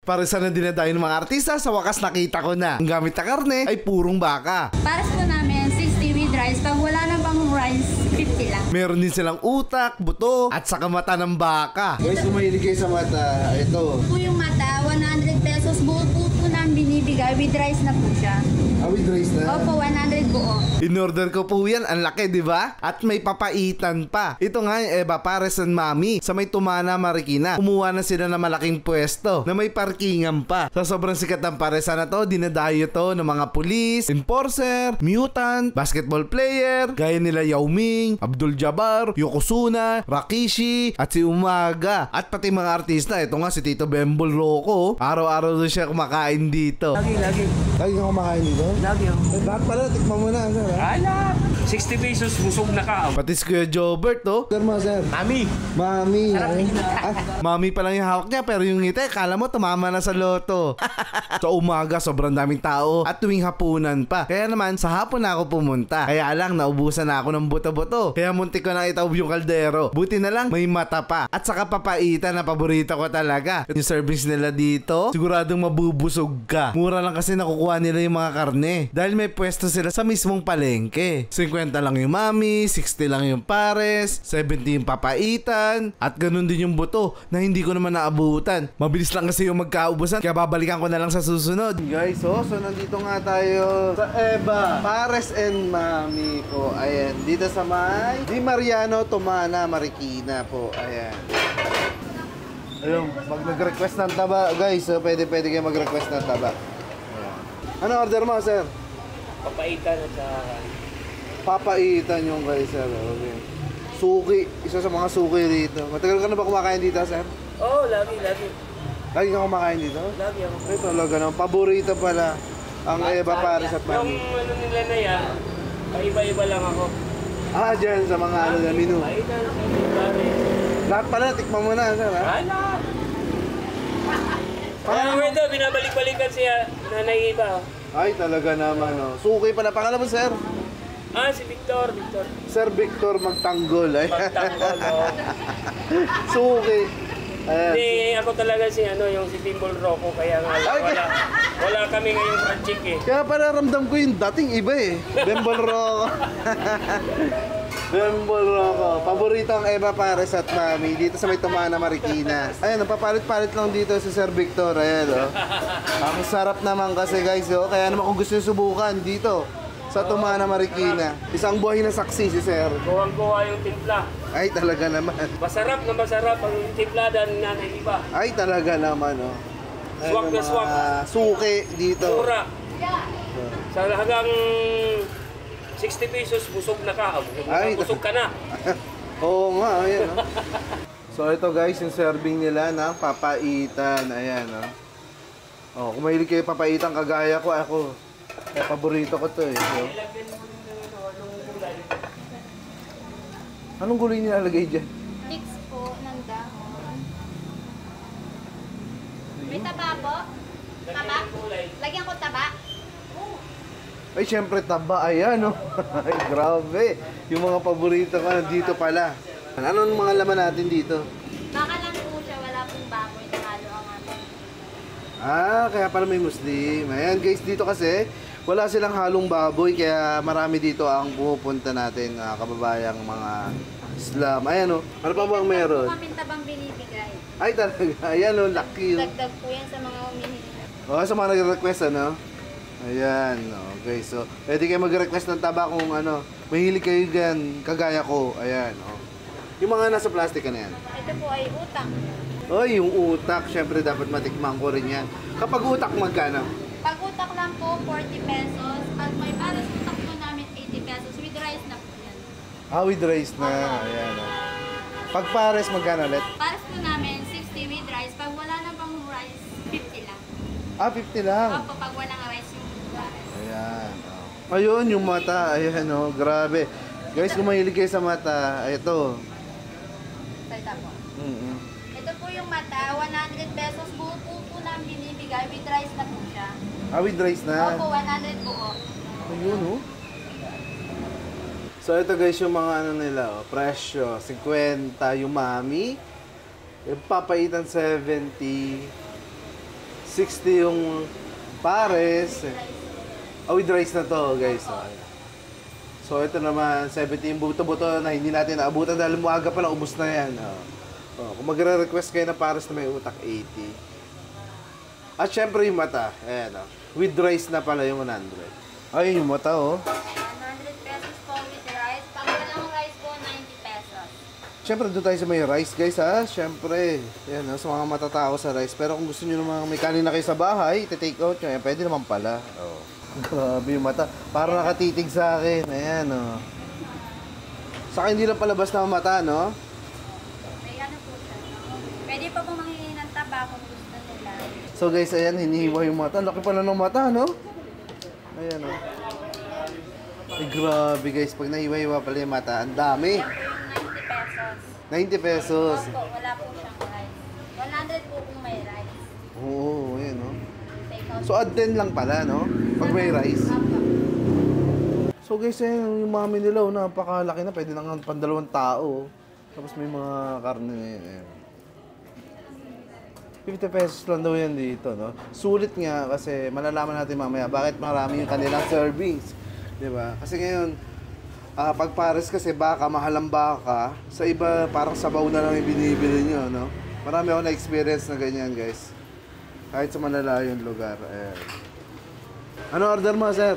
Para sa dinadayo ng mga artista, sa wakas nakita ko na ang gamit na karne ay purong baka. Para sa namin, 60 with rice. Pag wala na bang rice, 50 lang. Meron din silang utak, buto, at saka mata ng baka. Guys, kumahilig kayo sa mata. Ito. Po yung mata, 100 pesos. Buo po namin binibigay. With rice na po siya. With rice na? Opo, 100 buo. In-order ko po yan. Ang laki, di ba? At may papaitan pa. Ito nga yung Eva Pares and Mami sa may Tumana, Marikina. Kumuha na sila ng malaking pwesto na may parkingan pa. Sa sobrang sikat ng paresa na to, dinadayo to ng mga pulis, enforcer, mutant, basketball player, gaya nila Yao Ming, Abdul Jabbar, Yokozuna, Rakishi, at si Umaga. At pati mga artista. Ito nga si Tito Bembol Rocco. Araw-araw doon siya kumakain dito. Lagi. Lagi ka kumakain dito? Lagi ako. Lahat pala, tikman mo na, sir. Ala! 60 pesos, busog na ka. Pati si Kuya Jobert, oh. Sir mo, sir. Mami! Mami. Mami pa lang yung hawak niya, pero yung ngiti, kala mo tumama na sa loto. Sa umaga, sobrang daming tao. At tuwing hapunan pa. Kaya naman, sa hapon na ako pumunta. Kaya lang, naubusan na ako ng buto-buto. Kaya muntik ko na itaob yung kaldero. Buti na lang, may mata pa. At saka papaitan na paborito ko talaga. Yung service nila dito, siguradong mabubusog ka. Mura lang kasi nakukuha nila yung mga karne. Dahil may pwesto sila sa mismong palengke. 50 lang yung Mami, 60 lang yung Pares, 70 yung papaitan, at ganun din yung buto na hindi ko naman naabutan. Mabilis lang kasi yung magkaubusan, kaya babalikan ko na lang sa susunod. Guys, so nandito nga tayo sa Eva Pares and Mami po. Ayan, dito sa may Di Mariano, Tumana, Marikina po. Ayan. Ayun, mag-request ng taba. Guys, so pwede kayo mag-request ng taba. Ayan. Ano order mo, sir? Papaitan at Papaitan yung guys, sir. Okay. Suki. Isa sa mga suki dito. Matagal ka na ba kumakain dito, sir? Oo, lagi. Lagi ka kumakain dito? Lagi ako. Ay, talaga naman. Paborito pala ang Eva Pares at Mami. Yung ano nila na yan, paiba-iba lang ako. Dyan sa mga ano na menu. Papaitan, pare. Lahat pala, tikman mo na, sir, ha? Ala! Parang ito, binabalik-balikan siya nanay iba. Ay, talaga naman, oh. Suki pala. Pangalan mo, sir? Si Victor. Sir Victor Magtanggol. Ay. Magtanggol, Suki. Ayan. Hindi, ako talaga yung si Bembol Rocco, kaya nga wala kami ngayong project eh. Kaya para ramdam ko yung dating iba eh. Bembol Rocco. Bembol Rocco. Paborito ang Eva Pares at Mami dito sa may Tumana, Marikina. Ayan, napapalit-palit lang dito si Sir Victor. Ayan, oh. Ang sarap naman kasi guys, oh. Kaya naman kung gusto nyo subukan dito sa Tumana, Marikina. Isang buhay na saksi si Sir. Kuwang-kuha yung timpla. Ay, talaga naman. Masarap ang timplada ng nanay iba. Ay, talaga naman, oh. Swak na swak. Suki dito. Mura. Sa hanggang 60 pesos, busog na ka. Busog ka na. Oo nga, ayan, oh. So, ito guys, yung serving nila na papaitan. Ayan, oh. Oh, kung mahilig kayo papaitan, kagaya ko, ako. Kaya paborito ko to, eh. So, anong gulay nilalagay dyan? Mix po ng dahon. May taba po? Taba? Lagyan ko taba? Ay, syempre taba. Ayan, oh. Ay, grabe. Yung mga paborito ko dito pala. Anong mga laman natin dito? Baka lang po siya, wala pong baboy na halo ang amin. Kaya pala may Muslim. Ayan guys, dito kasi wala silang halong baboy, kaya marami dito ang pumupunta natin, kababayang mga Islam. Ayan, oh. Ano pa bang meron? Dagdag po kami tabang binibigay. Ay, talaga. Ayan, oh. Lucky, oh. Dagdag po yan sa mga humihingi. Sa mga nag-request, ano? Ayan, okay. So, pwede kayo mag-request ng taba kung ano. Mahilig kayo dyan, kagaya ko. Ayan, oh. Yung mga nasa plastic na yan. Ito po ay utang. Yung utak, syempre dapat matikman ko rin yan. Kapag utak, magkano? Pag utak lang po, 40 pesos. Pag may pares utak po namin, 80 pesos. With rice na po yan. With rice na. Ayan, oh. Pag pares, magkano ulit? Pares po namin, 60 with rice. Pag wala na pang rice, 50 lang. 50 lang. Opo, pag walang rice yung pares. Ayan, oh. Ayun, yung mata. Ayan, oh. Grabe. Guys, kung mahilig kayo sa mata, ito. Salita po. Ito po yung mata, 100 pesos. Buo po namin binibigay. With rice na po siya. With rice na? Opo, 100 buo. Ayun, oh. So, ito guys, yung mga ano nila, oh. Presyo, 50 yung Mami. Yung papaitan, 70. 60 yung pares. With rice na to, guys. So, ito naman, 70 yung buto-buto na hindi natin naabutan dahil muaga pa lang, ubos na yan. Kung magre-request kayo ng pares na may utak, 80. At syempre yung mata. Ayan, with rice na pala yung 100. Ay, yung mata, 100 pesos po with rice. Pag walang rice po, 90 pesos. Siyempre, doon tayo sa may rice, guys, ha? Siyempre, yan, sa mga matatao sa rice. Pero kung gusto nyo naman may kanin na kayo sa bahay, iti-take out nyo, yan, pwede naman pala. Grabe yung mata. Parang nakatitig sa akin. Ayan, Sa akin, hindi lang palabas na mata, no? May ano po siya. Pwede pa po manghingi ng taba kung gusto nila. So, guys, ayan, hinihiwa yung mata. Laki pala ng mata, no? Ayan, Ay, grabe, guys. Pag nahiwa-hiwa pala yung mata, ang dami. Yan po yung 90 90 pesos. pesos. Opo, wala po siyang rice. 100 po kung may rice. Oo, ayan, Take out. So, add 10 lang pala, no? Pag may rice. Opo. So, guys, ayan, yung mami nila, napakalaki na. Pwede na nga pandalawang tao. Tapos may mga karne na yun. Ayan. 50 pesos lang daw yan dito, no? Sulit nga kasi malalaman natin mamaya bakit marami yung kanilang servings. Diba? Kasi ngayon, pag pares kasi baka, mahalang baka, sa iba parang sabaw na lang yung binibili nyo, no? Marami ako na-experience na ganyan, guys. Kahit sa malalayong lugar. Ayan. Ano order mo, sir?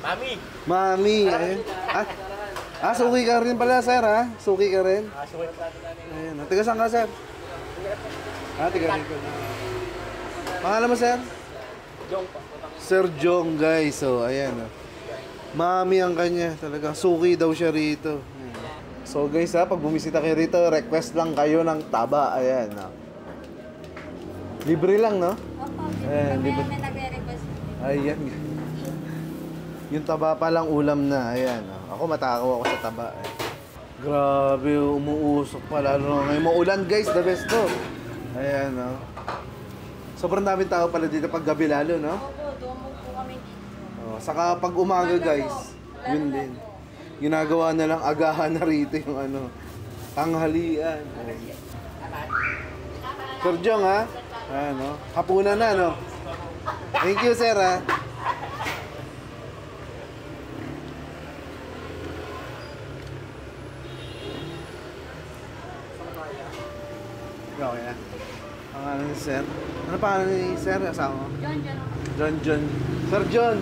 Mami! Mami, eh. Suki ka rin pala, sir, ha? Suki ka rin? Suki na plato namin. Ayan. Tiga saan ka, sir? Tiga rin ko. Pangalan mo, sir? Jong pa. Sir Jong, guys. So, ayan. Mami ang kanya. Talagang suki daw siya rito. Ayan. So, guys, pag bumisita kayo rito, request lang kayo ng taba. Ayan, libre lang, no? Opo, Ayan, libre. May nagre-request. Ayan. Yung taba pa lang ulam na. Ayan. Ako matakaw ako sa taba. Grabe, umuusok pa. Lalo na ngayon maulan, guys. The best to. Ayan, sobrang daming tao pala dito pag gabi lalo, no? Opo, dumog po kami dito. Saka pag umaga, guys, yun din. Ginagawa na lang agahan na rito yung tanghalian. Sir Jong, ha? Hapunan na, no? Thank you, sir, ha? Okay na. Pangalan ni sir. Ano pangalan ni sir? Asawa mo? John. Sir John.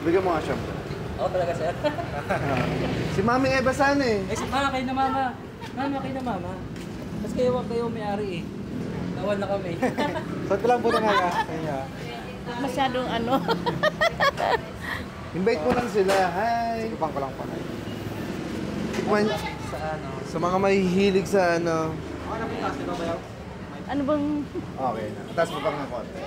Bigyan mo nga siya. Oo talaga, sir. Si Mami Eva saan eh? Kayo na mama. Mama, kayo na mama. Tapos kayo may-ari eh. Nawal na kami. Saan ko lang po nga. Masyadong Invite mo lang sila. Hi. Tikpan ko lang pa. Tikman. Sa mga mahihilig sa Ano bang... Okay na. Taas mo pang ng konti.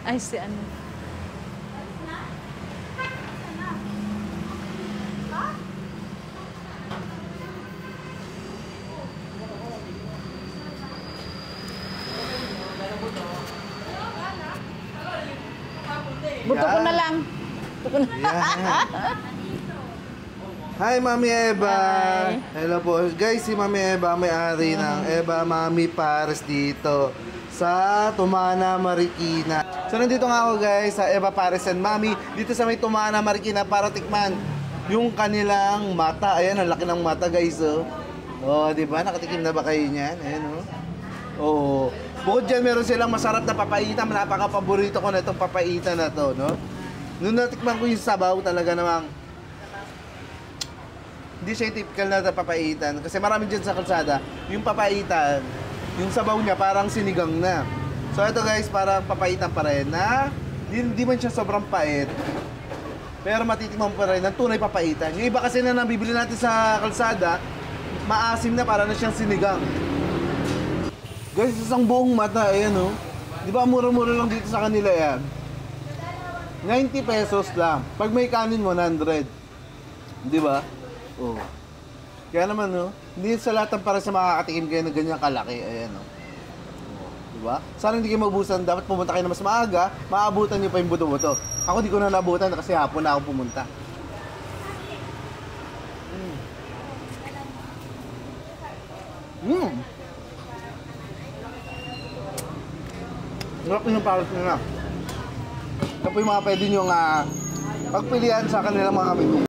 Ay, si ano. Buto ko na lang. Hi, Mami Eva. Hi. Hello po. Guys, si Mami Eva may-ari ng Eva Mami Pares dito sa Tumana, Marikina. So, nandito nga ako, guys, sa Eva Pares and Mami dito sa may Tumana, Marikina para tikman yung kanilang mata. Ayan, ang laki ng mata, guys, di ba? Nakatikim na ba kayo niyan? Ayan, Oo. Bukod dyan, meron silang masarap na papaitan. Napaka-paborito ko na itong papaitan na to, no? Nung natikman ko yung sabaw, talaga namang hindi siya typical na papaitan. Kasi marami dyan sa kalsada, yung papaitan, yung sabaw niya parang sinigang na. So ito, guys, parang papaitan pa rin na hindi man siya sobrang pait. Pero matitikman pa rin ng tunay papaitan. Yung iba kasi na nabibili natin sa kalsada, maasim na, para na siyang sinigang. Guys, isang buong mata, ayan, Di ba, mura-mura lang dito sa kanila yan. 90 pesos lang. Pag may kanin, 100. Di ba? Kaya naman, hindi sa lahat ng para sa makakatikim kayo ng ganyan kalaki. Ayan, Di ba? Sana hindi kayo mabusan. Dapat pumunta kayo na mas maaga. Maabutan niyo pa yung buto-buto. Ako di ko na nabutan kasi hapon na ako pumunta. Sarap yung pares nila. Ito po yung mga pwede nyo pagpilian sa kanilang mga menu.